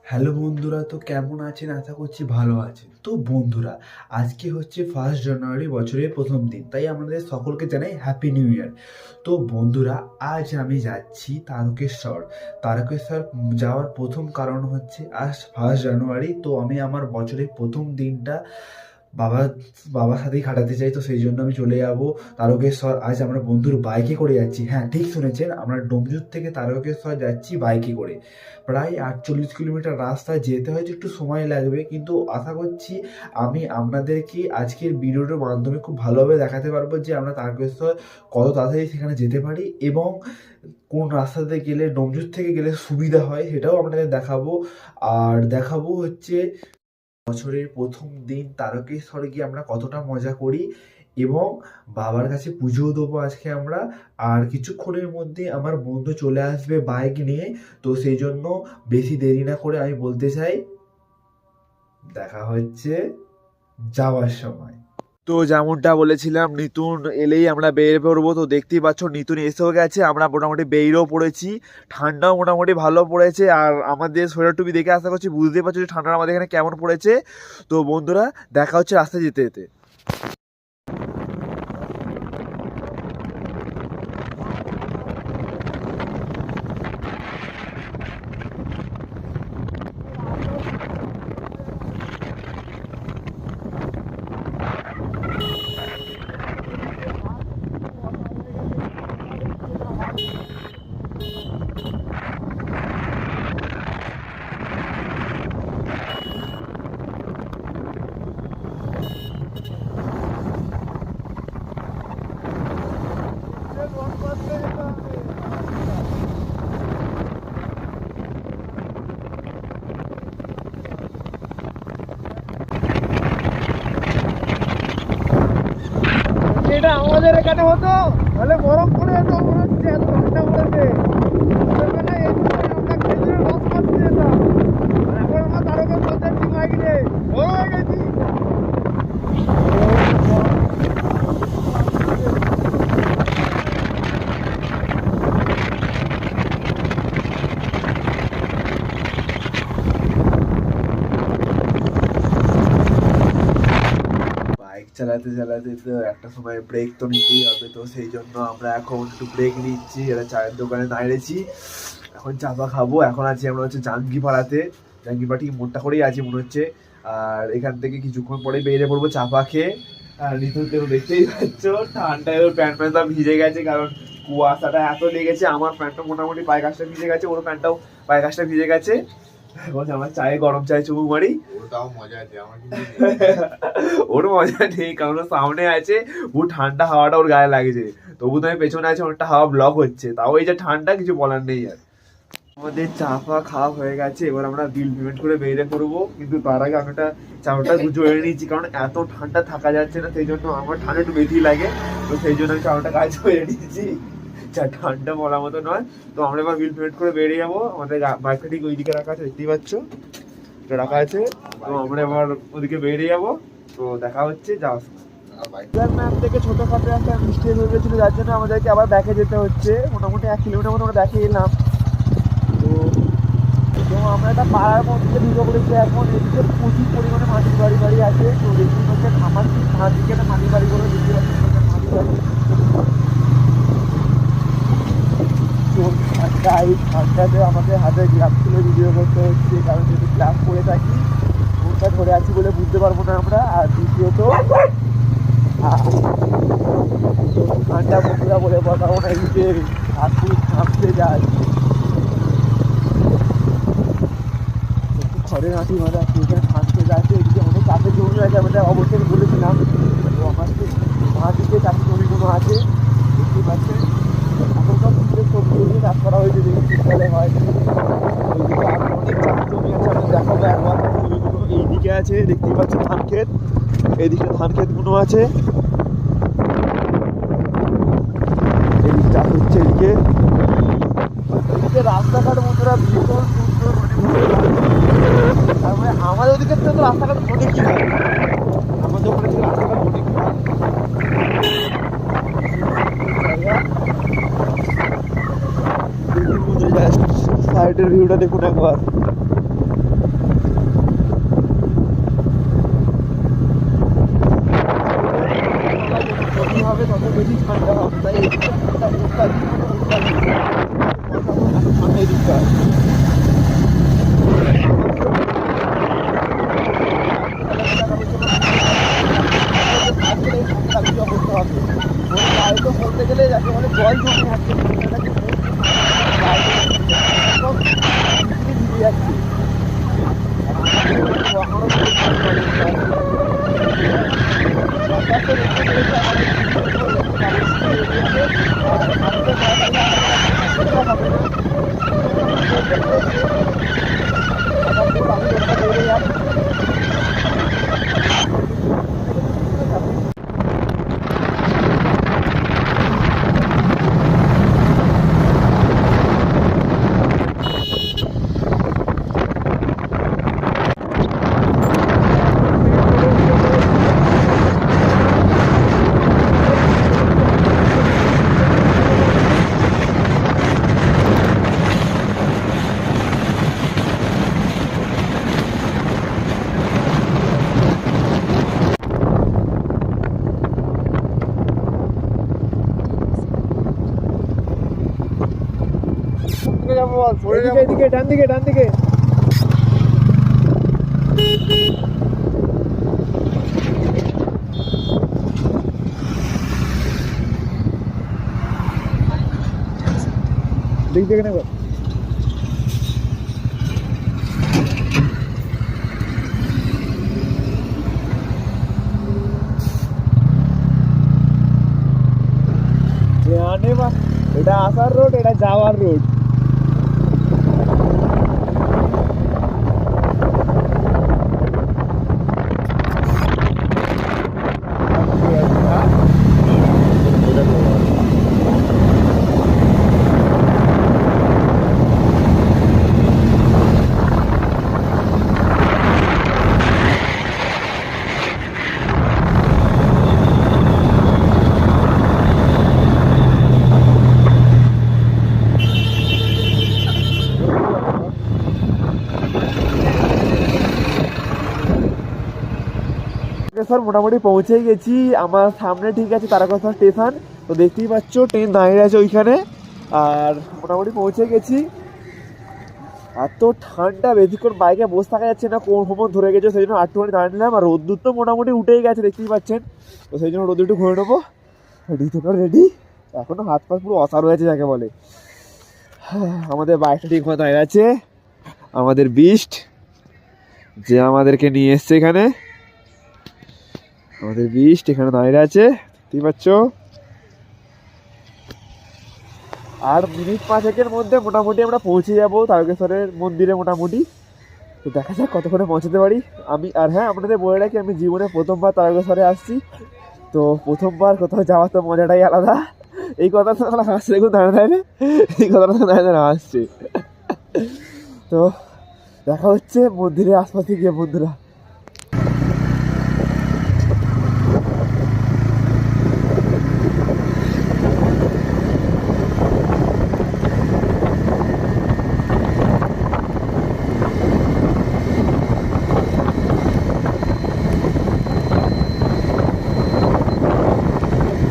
Hello বন্ধুরা, তো কেমন আছেন? আশা করছি ভালো আছেন। তো বন্ধুরা, আজকে হচ্ছে 1 জানুয়ারি, বছরের প্রথম দিন, তাই আমাদের সকলকে জানাই হ্যাপি নিউ ইয়ার। তো বন্ধুরা, আজ আমি যাচ্ছি তারকেশ্বর। তারকেশ্বর যাওয়ার প্রথম কারণ হচ্ছে আজ 1 জানুয়ারি, তো আমি আমার বছরের প্রথম দিনটা বাবা বাবার সাথেই কাটাতে চাই। তো সেই জন্য আমি চলে যাব তারকেশ্বর। আজ আমরা বন্ধুর বাইকে করে যাচ্ছি। হ্যাঁ, ঠিক শুনেছেন, আমরা ডোমজুর থেকে তারকেশ্বর যাচ্ছি বাইকে করে। প্রায় 48 কিলোমিটার রাস্তা যেতে হয়তো একটু সময় লাগবে, কিন্তু আশা করছি আমি আপনাদেরকে আজকের ভিডিওটার মাধ্যমে খুব ভালোভাবে দেখাতে পারবো যে আমরা তারকেশ্বর কত তাড়াতাড়ি সেখানে যেতে পারি এবং কোন রাস্তাতে গেলে, ডোমজুর থেকে গেলে সুবিধা হয়, সেটাও আপনাদের দেখাবো। আর দেখাবো হচ্ছে বছরের প্রথম দিন তারকেশ্বরে গিয়ে আমরা কতটা মজা করি এবং বাবার কাছে পুজোও দেবো আজকে আমরা। আর কিছুক্ষণের মধ্যে আমার বন্ধু চলে আসবে বাইক নিয়ে। তো সেই জন্য বেশি দেরি না করে আমি বলতে চাই, দেখা হচ্ছে যাওয়ার সময়। তো যেমনটা বলেছিলাম, নিতুন এলেই আমরা বেরিয়ে পড়বো। তো দেখতেই পাচ্ছ নিতুন এসেও গেছে, আমরা মোটামুটি বেরিয়েও পড়েছি। ঠান্ডাও মোটামুটি ভালো পড়েছে, আর আমাদের সোয়েটার টুপি দেখে আশা করছি বুঝতেই পারছো যে ঠান্ডা আমাদের এখানে কেমন পড়েছে। তো বন্ধুরা, দেখা হচ্ছে রাস্তায় যেতে যেতে। এটা আমাদের এখানে হতো তাহলে বরফ পড়ে যেত, মনে হচ্ছে এত ঠান্ডা পড়েছে। ছোটবেলায় এই সময় আমরা খেজুরের রস খাচ্ছি যেতাম, আর এখন আমরা তারকের মধ্যে বাইক নিয়ে বড় হয়ে গেছি। বাইক চালাতে চালাতে তো একটা সময় ব্রেক তো নিতেই হবে। তো সেই জন্য আমরা এখন একটু ব্রেক নিচ্ছি। এটা চায়ের দোকানে দাঁড়িয়েছি, এখন চাপা খাবো। এখন আছি আমরা হচ্ছে জাঙ্গিপাড়াতে। জাঙ্গিপাড়া মোড়টা করেই আছি মনে হচ্ছে। আর এখান থেকে কিছুক্ষণ পরে বেরিয়ে পড়বো চাপা খেয়ে। আর নিতুন তো দেখতেই পাচ্ছ, ঠান্ডায় ওর প্যান্ট প্যান্টটা ভিজে গেছে, কারণ কুয়াশাটা এত লেগেছে। আমার প্যান্টটা মোটামুটি পায়ে কাছটা ভিজে গেছে, ওর প্যান্টটাও পায়ে কাছটা ভিজে গেছে। এখন আমার চায়ে গরম চায়ে চুমুক মারি। ওটাও মজা আছে আমার কিন্তু ওর মজা নেই, কারণ ওর সামনে আছে, ও ঠান্ডা হাওয়াটা ওর গায়ে লাগছে। তবু তো আমি পেছনে আছে, অনেকটা হাওয়া ব্লক হচ্ছে, তাও এই যে ঠান্ডা, কিছু বলার নেই আর। আমাদের চা ফা খাওয়া হয়ে গেছে, এবার আমরা বিল পেমেন্ট করে বেরিয়ে পড়বো। কিন্তু তার আগে আমি একটা চাটা জড়িয়ে নিয়েছি, কারণ এত ঠান্ডা থাকা যাচ্ছে না, সেই জন্য আমার ঠান্ডা একটু বেশি লাগে। তো সেই জন্য আমি চাটা কাজ করে নিয়েছি। যা ঠান্ডা বলার মতো নয়। তো আমরা এবার বিল পেমেন্ট করে বেরিয়ে যাবো। আমাদের বাইকটা ঠিক ওইদিকে রাখা আছে, দেখতেই পাচ্ছ, এটা রাখা আছে। তো আমরা এবার ওদিকে বেরিয়ে যাবো। তো দেখা হচ্ছে যাওয়ার সময়। ম্যাপ থেকে ছোটখাটো একটা মিস্টেক হয়ে গেছিল, যার জন্য আমাদেরকে আবার ব্যাকে যেতে হচ্ছে। মোটামুটি 1 কিলোমিটার মতো আমরা ব্যাকে এলাম। তো তো আমরা একটা পাড়ার মধ্যে ঢুকে পড়েছি এখন। এদিকে প্রচুর পরিমাণে মাটির বাড়ি বাড়ি আছে। তো দেখুন হচ্ছে আমার ঠিক ধার দিকে একটা মাটির বাড়িগুলো দেখতে পাচ্ছি, মাটির বাড়ি। তো এই ঠান্ডাতে আমাদের হাতে গ্লাস খুলে ভিডিও করতে হচ্ছে, কারণ যদি গ্লাস করে থাকি ফোনটা ধরে আছি বলে বুঝতে পারবো না আমরা। আর দ্বিতীয়ত ঠান্ডা বন্ধুরা বলে বসাবো না, এদিকে হাত কাঁপতে যায়। ঘরে নাচি মজা আছে, এখানে থাকতে যাচ্ছে। এদিকে অনেক চাষের জমি আছে, আমরা অবশ্যই বলেছিলাম। তো আমার মার দিকে চাষের জমিগুলো আছে, দেখতেই পাচ্ছেন। এখন সব শীতের সবজি দিয়ে চাষ করা হয়েছে, যেগুলো শীতকালে হয়। ওইদিকে আরো অনেক চাষের জমি আছে, আমি দেখাবো একবার জমিগুলো। এইদিকে আছে, দেখতেই পাচ্ছেন ধান ক্ষেত, এইদিকে ধান ক্ষেতগুলো আছে। এদিকে চাষ হচ্ছে, এদিকে এদিকে রাস্তাঘাট বন্ধুরা ভীষণ সুন্দর, তারপরে আমাদের ওদিকে তো রাস্তাঘাট অনেক খারাপ। আমাদের ওখানে থেকে রাস্তাঘাট অনেক খারাপ। সাইডের ভিউটা দেখুন একবার। ঠান্ডা হবে, তাই এই দিকটা ঠান্ডা এই দিকটা। অবস্থা হবে গায়ে তো বলতে গেলে যাকে মানে জল জমে যাচ্ছে, ভিজে যাচ্ছে। এদিকে ডান দিকে ডান দিকে। দিক থেকে নেব। এটা আসার রোড, এটা যাওয়ার রোড। মোটামুটি পৌঁছেই গেছি। আমার সামনে ঠিক আছে তারকেশ্বর স্টেশন, তো দেখতেই পাচ্ছ ট্রেন দাঁড়িয়ে আছে ওইখানে। আর মোটামুটি পৌঁছে গেছি। এত ঠান্ডা, বেশিক্ষণ বাইকে বসে থাকা যাচ্ছে না, কোন হোমন ধরে গেছে, সেই জন্য আটটুখানি দাঁড়িয়ে নিলাম। আর রোদ্দুর তো মোটামুটি উঠেই গেছে দেখতেই পাচ্ছেন, তো সেই জন্য রোদ্দুর একটু ঘুরে নেবো। রেডি তো রেডি, এখনো হাত পা পুরো অসার হয়েছে যাকে বলে। আমাদের বাইকটা ঠিক মতো দাঁড়িয়ে আছে, আমাদের বিস্ট যে আমাদেরকে নিয়ে এসছে এখানে, আমাদের বিস্ট এখানে দাঁড়িয়ে আছে দেখতেই পাচ্ছ। আর মিনিট 5-1 মধ্যে মোটামুটি আমরা পৌঁছে যাবো তারকেশ্বরের মন্দিরে মোটামুটি। তো দেখা যাক কতক্ষণে পৌঁছাতে পারি আমি। আর হ্যাঁ, আপনাদের বলে রাখি আমি জীবনে প্রথমবার তারকেশ্বরে আসছি, তো প্রথমবার কোথাও যাওয়ার তো মজাটাই আলাদা। এই কথা তো হাসছে, দেখুন দাঁড়িয়ে দাঁড়িয়ে, এই কথাটা তো দাঁড়িয়ে দাঁড়িয়ে হাসছে। তো দেখা হচ্ছে মন্দিরের আশপাশে গিয়ে বন্ধুরা।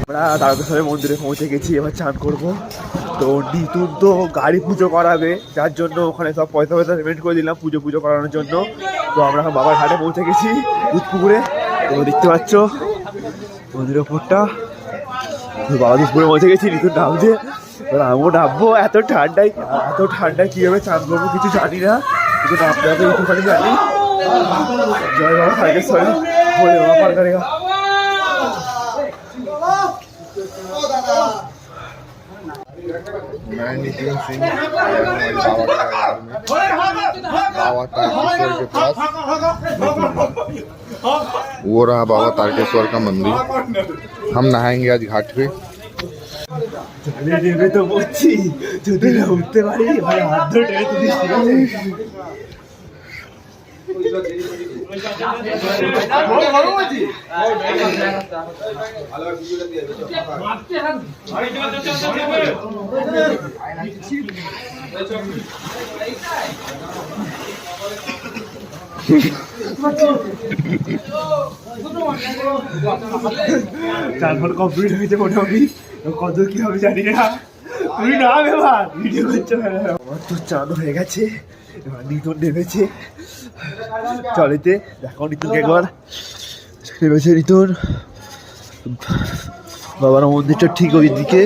আমরা তারকেশ্বরের মন্দিরে পৌঁছে গেছি, এবার চান করবো। তো নিতুন তো গাড়ি পুজো করাবে, যার জন্য ওখানে সব পয়সা পেমেন্ট করে দিলাম পুজো করানোর জন্য। তো আমরা এখন বাবার ঘাটে পৌঁছে গেছি দুধপুকুরে। তো দেখতে পাচ্ছ মন্দিরের ওপরটা, বাবা দুধপুরে পৌঁছে গেছি। নিতুন নামছে, এবার আমিও নামবো। এত ঠান্ডায় কীভাবে চান করবো কিছু জানি না, কিন্তু নামতে হবে একটুখানি জানি। জয় বাবা তারকেশ্বরে, বলে বাবা পার করেগা। मैं नितिन सिंह बाबा तारकेश्वर के पास। वो रहा बाबा तारकेश्वर का मंदिर। हम नहाएंगे आज घाट पे। तो বলছি যদি না উঠতে পারি ভাই হাত ধরে টেনে তুলিস, ঠিক আছে? চার ঘন্টা কমপ্লিট হয়েছে মোটামুটি। কত কি হবে জানি না, তুমি নাম এবার ভিডিও করছো কেন? আমার তো চান হয়ে গেছে, এবার নিতন নেমেছে চলেতে, দেখো নিতনকে একবার নেমেছে নিতন। বাবার মন্দিরটা ঠিক ওই দিকে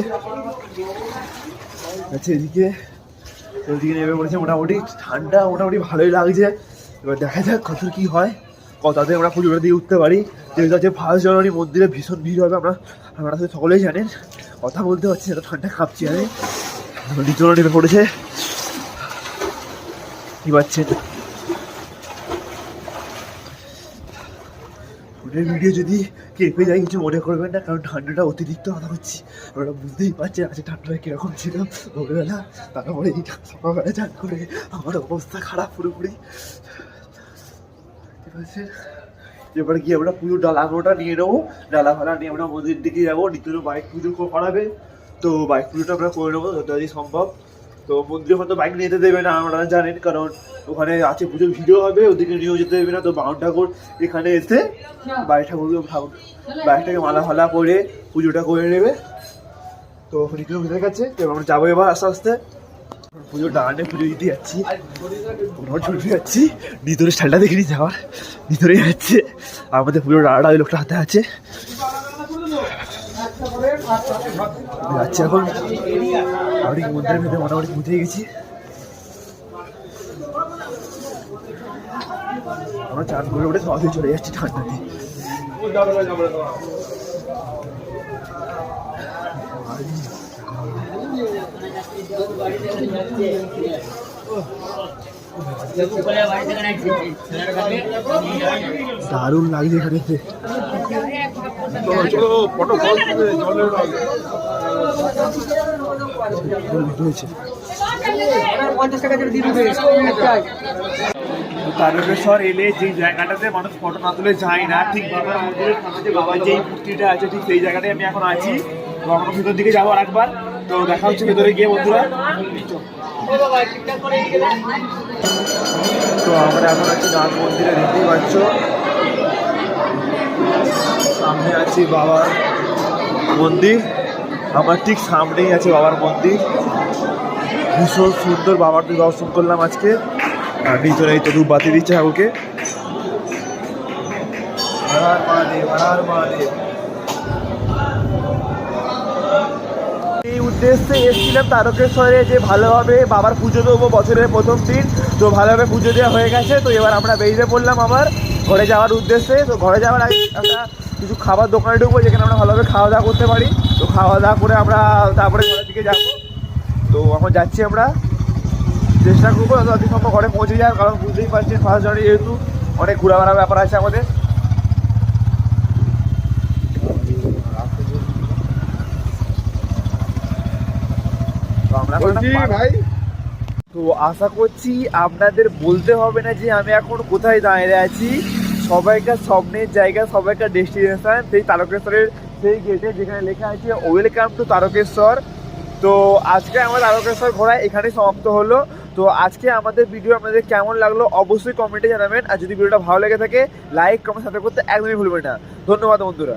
আছে, এদিকে ওইদিকে নেমে পড়েছে। মোটামুটি ঠান্ডা মোটামুটি ভালোই লাগছে। এবার দেখা যাক কত কি হয়, কততে আমরা পুজোটা দিয়ে উঠতে পারি। যেহেতু আছে 1 জানুয়ারি, মন্দিরে ভীষণ ভিড় হবে, আপনারা তো সকলেই জানেন। কথা বলতে পারছি এত ঠান্ডা কাঁপছি আমি। নিচনে নেমে পড়েছে, কি পাচ্ছেন ফোনের ভিডিও যদি কেঁপে যায় কিছু মনে করবেন না, কারণ ঠান্ডাটা অতিরিক্ত কথা হচ্ছি। আপনারা বুঝতেই পারছেন আছে ঠান্ডাটা কীরকম ছিল ভোরবেলা, তারপরে এই সকালবেলা চান করে আমার অবস্থা খারাপ পুরোপুরি। ঠিক আছে, এবারে গিয়ে আমরা পুজো ডালাগুলোটা নিয়ে নেবো, ডালা ফালা নিয়ে আমরা মন্দির দিকে যাবো। নিত্যরও বাইক পুজো করাবে, তো বাইক পুজোটা আমরা করে নেবো যতদিন সম্ভব। তো মন্দিরে হয়তো বাইক নিয়ে যেতে দেবে না, আপনারা জানেন, কারণ ওখানে আছে পুজোর ভিডিও হবে, ওদিকে নিয়েও যেতে দেবে না। তো বাউন ঠাকুর এখানে এসে বাইক ঠাকুরকে বাইকটাকে মালা ফালা করে পুজোটা করে নেবে। তো নিত্যর ভিতরে গেছে, তো আমরা যাবো এবার আস্তে আস্তে পুজো ডানে পুজো দিতে যাচ্ছি। ওরা ছুটে যাচ্ছি, নিতরের স্টাইলটা দেখিনি যাওয়ার, নিতরে যাচ্ছে। আমাদের পুজো ডানাটা ওই লোকটা হাতে আছে, যাচ্ছি এখন। আমি মন্দিরের ভেতরে মোটামুটি পৌঁছে গেছি। আমরা চান করে উঠে সবাই চলে যাচ্ছি ঠান্ডাতে। দারুণ লাগছে এখানে। তারকেশ্বর এলে যে জায়গাটাতে মানুষ ফটো না তুলে যায় না, ঠিক বাবার মন্দিরের সামনে যে বাবার যেই মূর্তিটা আছে ঠিক সেই জায়গাটায় আমি এখন আছি। তো আমরা ভিতর দিকে যাবো আরেকবার, তো দেখা হচ্ছে ভেতরে গিয়ে বন্ধুরা। তো আমরা এখন আছি নাথ মন্দিরে, দেখতেই পাচ্ছ সামনে আছে বাবার মন্দির, আমার ঠিক সামনেই আছে বাবার মন্দির। ভীষণ সুন্দর বাবার দর্শন করলাম আজকে। আর ভিতরে এই তো ধূপ বাতি দিচ্ছে ঠাকুরকে। হর মহাদেব, হর মহাদেব। এই উদ্দেশ্যে এসেছিলাম তারকেশ্বরে, যে ভালোভাবে বাবার পুজো দেবো বছরের প্রথম দিন। তো ভালোভাবে পুজো দেওয়া হয়ে গেছে, তো এবার আমরা বেরিয়ে পড়লাম আবার ঘরে যাওয়ার উদ্দেশ্যে। তো ঘরে যাওয়ার আগে একটা কিছু খাবার দোকানে ঢুকবো, যেখানে আমরা ভালোভাবে খাওয়া দাওয়া করতে পারি। তো খাওয়া দাওয়া করে আমরা তারপরে ঘরের দিকে যাবো। তো এখন যাচ্ছি, আমরা চেষ্টা করবো যত সম্ভব ঘরে পৌঁছে যাওয়ার, কারণ বুঝতেই পারছেন 1 জানুয়ারি যেহেতু অনেক ঘোরাফেরার ব্যাপার আছে আমাদের। ভাই, তো আশা করছি আপনাদের বলতে হবে না যে আমি এখন কোথায় দাঁড়িয়ে আছি। সবাইকার স্বপ্নের জায়গা, সবাইকার ডেস্টিনেশন সেই তারকেশ্বরের সেই গেটে, যেখানে লেখা আছে ওয়েলকাম টু তারকেশ্বর। তো আজকে আমার তারকেশ্বর ঘোরা এখানেই সমাপ্ত হলো। তো আজকে আমাদের ভিডিও আপনাদের কেমন লাগলো অবশ্যই কমেন্টে জানাবেন। আর যদি ভিডিওটা ভালো লেগে থাকে লাইক কমেন্ট সাবস্ক্রাইব করতে একদমই ভুলবেন না। ধন্যবাদ বন্ধুরা।